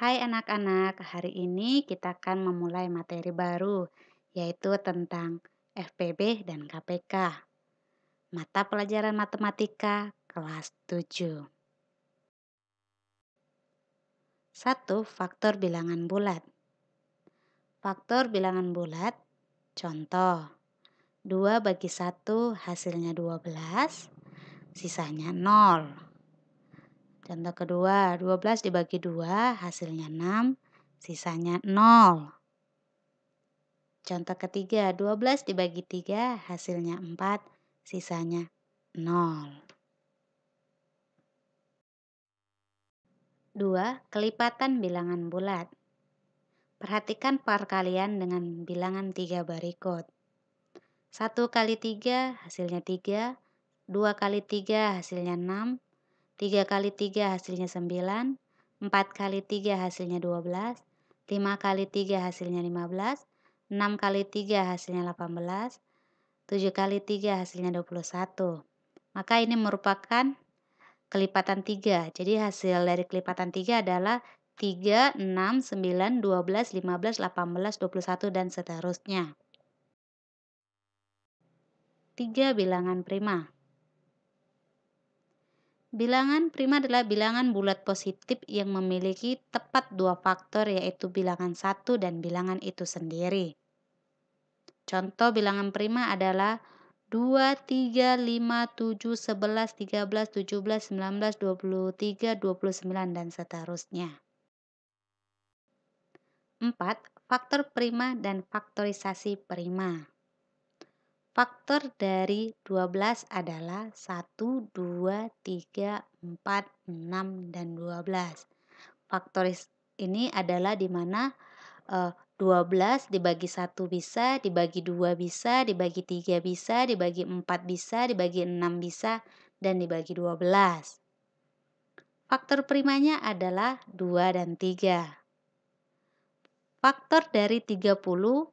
Hai anak-anak, hari ini kita akan memulai materi baru, yaitu tentang FPB dan KPK, mata pelajaran matematika kelas 7. Satu, faktor bilangan bulat. Faktor bilangan bulat, contoh, 2 bagi 1 hasilnya 12, sisanya 0. Contoh kedua, 12 dibagi 2 hasilnya 6, sisanya 0. Contoh ketiga, 12 dibagi 3 hasilnya 4, sisanya 0. 2. Kelipatan bilangan bulat. Perhatikan perkalian dengan bilangan 3 berikut. 1 kali 3 hasilnya 3, 2 kali 3 hasilnya 6, 3 kali 3 hasilnya 9, 4 kali 3 hasilnya 12, 5 kali 3 hasilnya 15, 6 kali 3 hasilnya 18, 7 kali 3 hasilnya 21. Maka ini merupakan kelipatan 3. Jadi hasil dari kelipatan 3 adalah 3, 6, 9, 12, 15, 18, 21 dan seterusnya. 3. Bilangan prima. Bilangan prima adalah bilangan bulat positif yang memiliki tepat dua faktor, yaitu bilangan 1 dan bilangan itu sendiri. Contoh bilangan prima adalah 2, 3, 5, 7, 11, 13, 17, 19, 23, 29, dan seterusnya. 4. Faktor prima dan faktorisasi prima. Faktor dari 12 adalah 1, 2, 3, 4, 6, dan 12. Faktoris ini adalah di mana 12 dibagi 1 bisa, dibagi 2 bisa, dibagi 3 bisa, dibagi 4 bisa, dibagi 6 bisa, dan dibagi 12. Faktor primanya adalah 2 dan 3. Faktor dari 30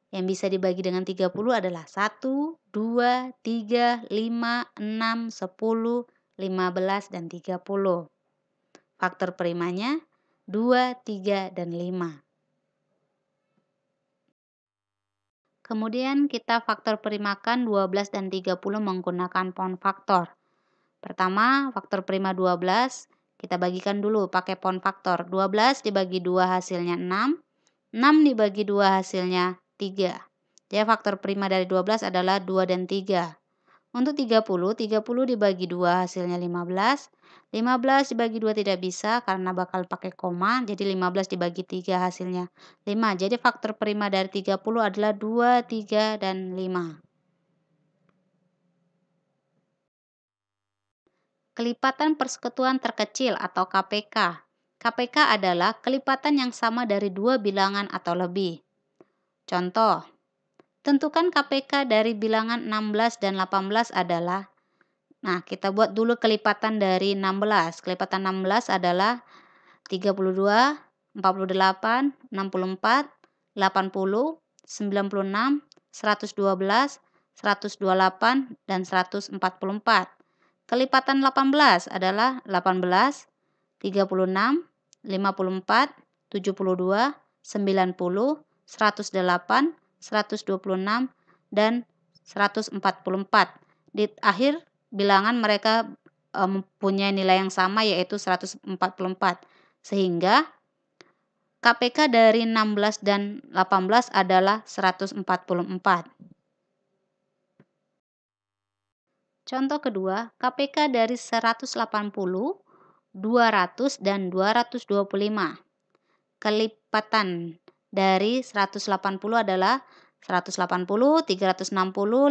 yang bisa dibagi dengan 30 adalah 1, 2, 3, 5, 6, 10, 15, dan 30. Faktor primanya 2, 3, dan 5. Kemudian kita faktor primakan 12 dan 30 menggunakan pound faktor. Pertama, faktor prima 12, kita bagikan dulu pakai pound faktor. 12 dibagi 2 hasilnya 6, 6 dibagi 2 hasilnya 3. Jadi faktor prima dari 12 adalah 2 dan 3. Untuk 30, 30 dibagi 2 hasilnya 15. 15 dibagi 2 tidak bisa karena bakal pakai koma, jadi 15 dibagi 3 hasilnya 5. Jadi faktor prima dari 30 adalah 2, 3, dan 5. Kelipatan persekutuan terkecil atau KPK. KPK adalah kelipatan yang sama dari dua bilangan atau lebih. Contoh, tentukan KPK dari bilangan 16 dan 18 adalah, nah kita buat dulu kelipatan dari 16. Kelipatan 16 adalah 32, 48, 64, 80, 96, 112, 128, dan 144. Kelipatan 18 adalah 18, 36, 54, 72, 90, 108, 126, dan 144. Di akhir bilangan mereka mempunyai nilai yang sama, yaitu 144. Sehingga KPK dari 16 dan 18 adalah 144. Contoh kedua, KPK dari 180, 200, dan 225. Kelipatan dari 180 adalah 180, 360,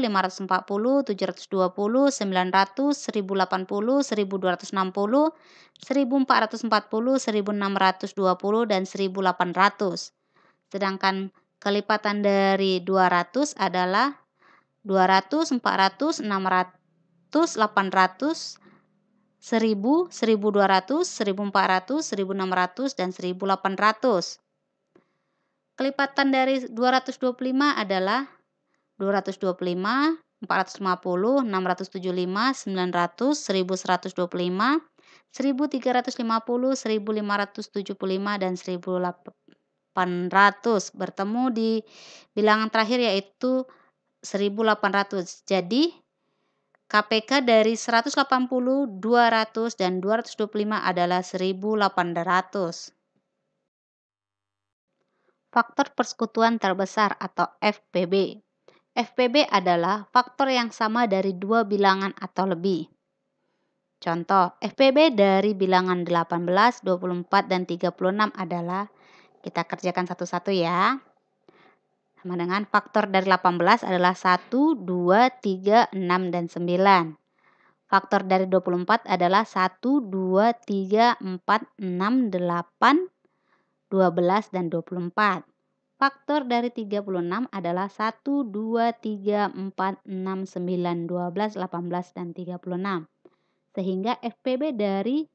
540, 720, 900, 1080, 1260, 1440, 1620, dan 1800. Sedangkan kelipatan dari 200 adalah 200, 400, 600, 800, 1000, 1200, 1400, 1600, dan 1800. Kelipatan dari 225 adalah 225, 450, 675, 900, 1125, 1350, 1575, dan 1800. Bertemu di bilangan terakhir yaitu 1800. Jadi KPK dari 180, 200, dan 225 adalah 1800. Faktor persekutuan terbesar atau FPB. FPB adalah faktor yang sama dari dua bilangan atau lebih. Contoh, FPB dari bilangan 18, 24, dan 36 adalah, kita kerjakan satu-satu ya. Sama dengan faktor dari 18 adalah 1, 2, 3, 6, dan 9. Faktor dari 24 adalah 1, 2, 3, 4, 6, 8, 12, dan 24. Faktor dari 36 adalah 1, 2, 3, 4, 6, 9, 12, 18, dan 36. Sehingga FPB dari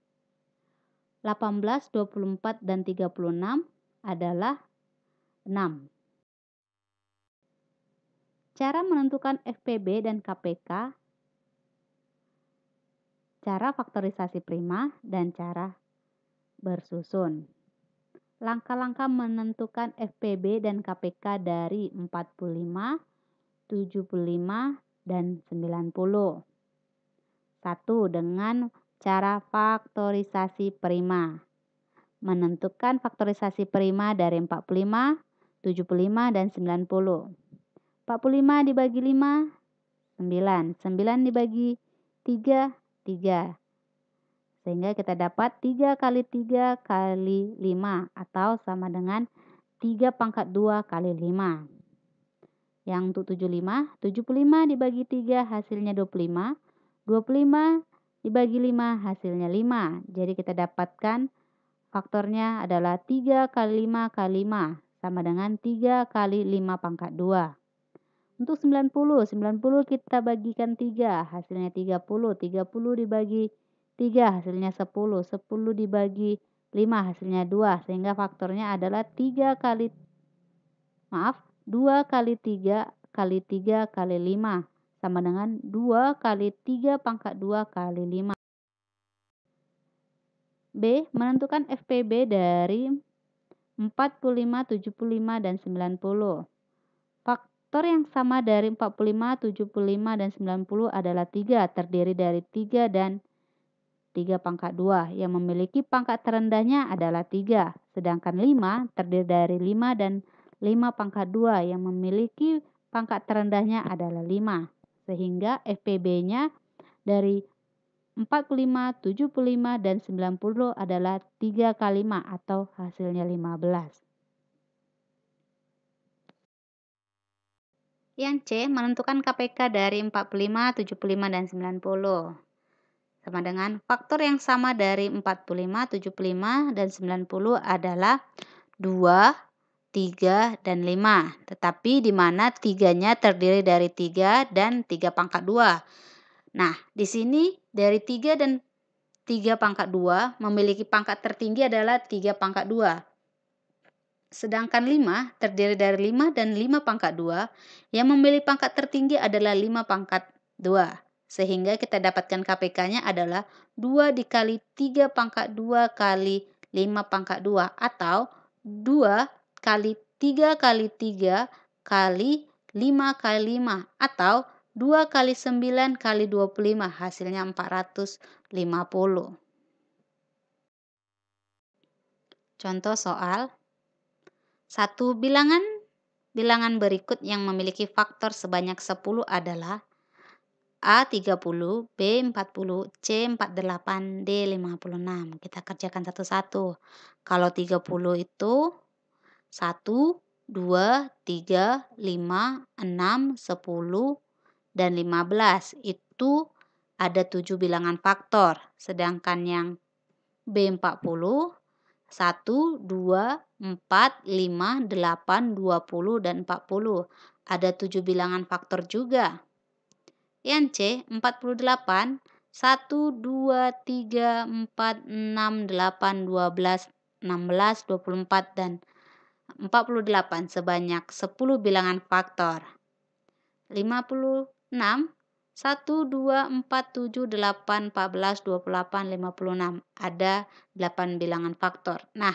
18, 24, dan 36 adalah 6. Cara menentukan FPB dan KPK, cara faktorisasi prima, dan cara bersusun. Langkah-langkah menentukan FPB dan KPK dari 45, 75, dan 90. 1. Dengan cara faktorisasi prima. Menentukan faktorisasi prima dari 45, 75, dan 90. 45 dibagi 5, 9. 9 dibagi 3, 3. Sehingga kita dapat 3 kali 3 kali 5 atau sama dengan 3 pangkat 2 kali 5. Yang untuk 75, 75 dibagi 3 hasilnya 25. 25 dibagi 5 hasilnya 5. Jadi kita dapatkan faktornya adalah 3 kali 5 kali 5 sama dengan 3 kali 5 pangkat 2. Untuk 90, 90 kita bagikan 3 hasilnya 30. 30 dibagi 3 hasilnya 10. 10 dibagi 5 hasilnya 2. Sehingga faktornya adalah 2 kali 3 kali 3 kali 5 sama dengan 2 kali 3 pangkat 2 kali 5. B. Menentukan FPB dari 45, 75, dan 90. Faktor yang sama dari 45, 75, dan 90 adalah 3, terdiri dari 3 dan 3 pangkat 2. Yang memiliki pangkat terendahnya adalah 3. Sedangkan 5 terdiri dari 5 dan 5 pangkat 2. Yang memiliki pangkat terendahnya adalah 5. Sehingga FPB-nya dari 45, 75, dan 90 adalah 3 kali 5 atau hasilnya 15. Yang C, menentukan KPK dari 45, 75, dan 90. Sama dengan faktor yang sama dari 45, 75, dan 90 adalah 2, 3, dan 5. Tetapi di mana 3-nya terdiri dari 3 dan 3 pangkat 2. Nah, di sini dari 3 dan 3 pangkat 2 memiliki pangkat tertinggi adalah 3 pangkat 2. Sedangkan 5 terdiri dari 5 dan 5 pangkat 2, yang memiliki pangkat tertinggi adalah 5 pangkat 2. Sehingga kita dapatkan KPK-nya adalah 2 dikali 3 pangkat 2 kali 5 pangkat 2 atau 2 kali 3 kali 3 kali 5 kali 5 atau 2 kali 9 kali 25 hasilnya 450. Contoh soal. 1. Bilangan berikut yang memiliki faktor sebanyak 10 adalah A 30, B 40, C 48, D 56. Kita kerjakan satu-satu. Kalau 30 itu 1, 2, 3, 5, 6, 10, dan 15. Itu ada 7 bilangan faktor. Sedangkan yang B 40, 1, 2, 4, 5, 8, 20, dan 40. Ada 7 bilangan faktor juga. Yang C, 48, 1, 2, 3, 4, 6, 8, 12, 16, 24, dan 48. Sebanyak 10 bilangan faktor. 56, 1, 2, 4, 7, 8, 14, 28, 56. Ada 8 bilangan faktor. Nah,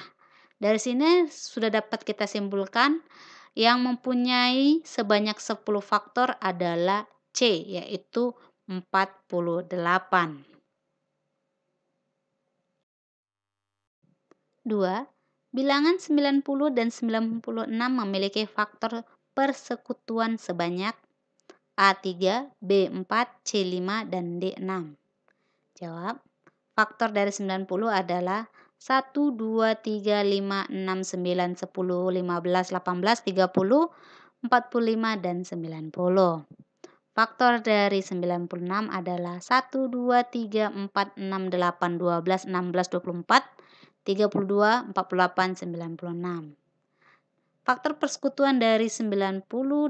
dari sini sudah dapat kita simpulkan yang mempunyai sebanyak 10 faktor adalah C, yaitu 48. 2. Bilangan 90 dan 96 memiliki faktor persekutuan sebanyak A3, B4, C5, dan D6. Jawab. Faktor dari 90 adalah 1, 2, 3, 5, 6, 9, 10, 15, 18, 30, 45, dan 90. Faktor dari 96 adalah 1, 2, 3, 4, 6, 8, 12, 16, 24, 32, 48, 96. Faktor persekutuan dari 90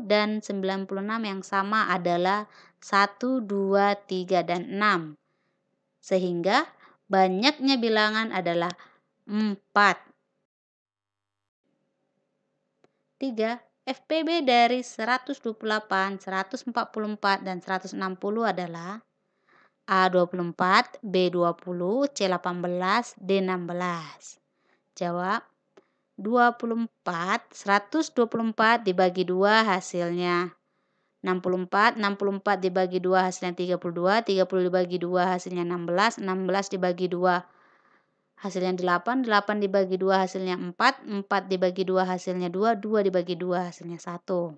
dan 96 yang sama adalah 1, 2, 3, dan 6. Sehingga banyaknya bilangan adalah 4. 3. FPB dari 128, 144, dan 160 adalah A24, B20, C18, D16. Jawab. 24, 124 dibagi 2 hasilnya 64, 64 dibagi 2 hasilnya 32, 30 dibagi 2 hasilnya 16, 16 dibagi 2 hasilnya 8, 8 dibagi 2 hasilnya 4, 4 dibagi 2 hasilnya 2, 2 dibagi 2 hasilnya 1.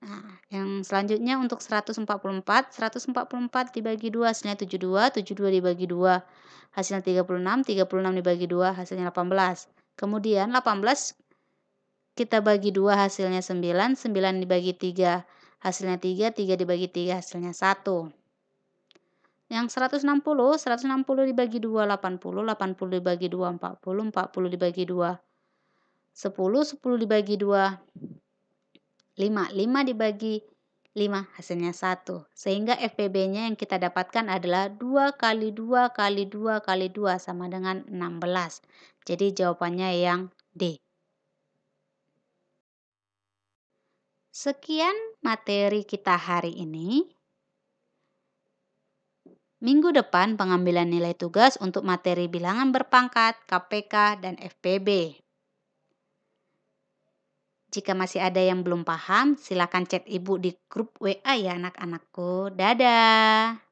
Nah, yang selanjutnya untuk 144 dibagi 2 hasilnya 72, 72 dibagi 2 hasilnya 36, 36 dibagi 2 hasilnya 18. Kemudian 18 kita bagi 2 hasilnya 9, 9 dibagi 3 hasilnya 3, 3 dibagi 3 hasilnya 1. Yang 160 dibagi 2 80, 80 dibagi 2 40, 40 dibagi 2 10, 10 dibagi 2 5, 5 dibagi 5 hasilnya 1. Sehingga FPB-nya yang kita dapatkan adalah 2 kali 2 kali 2 kali 2 sama dengan 16. Jadi jawabannya yang D. Sekian materi kita hari ini. Minggu depan pengambilan nilai tugas untuk materi bilangan berpangkat, KPK, dan FPB. Jika masih ada yang belum paham, silakan chat ibu di grup WA ya anak-anakku. Dadah!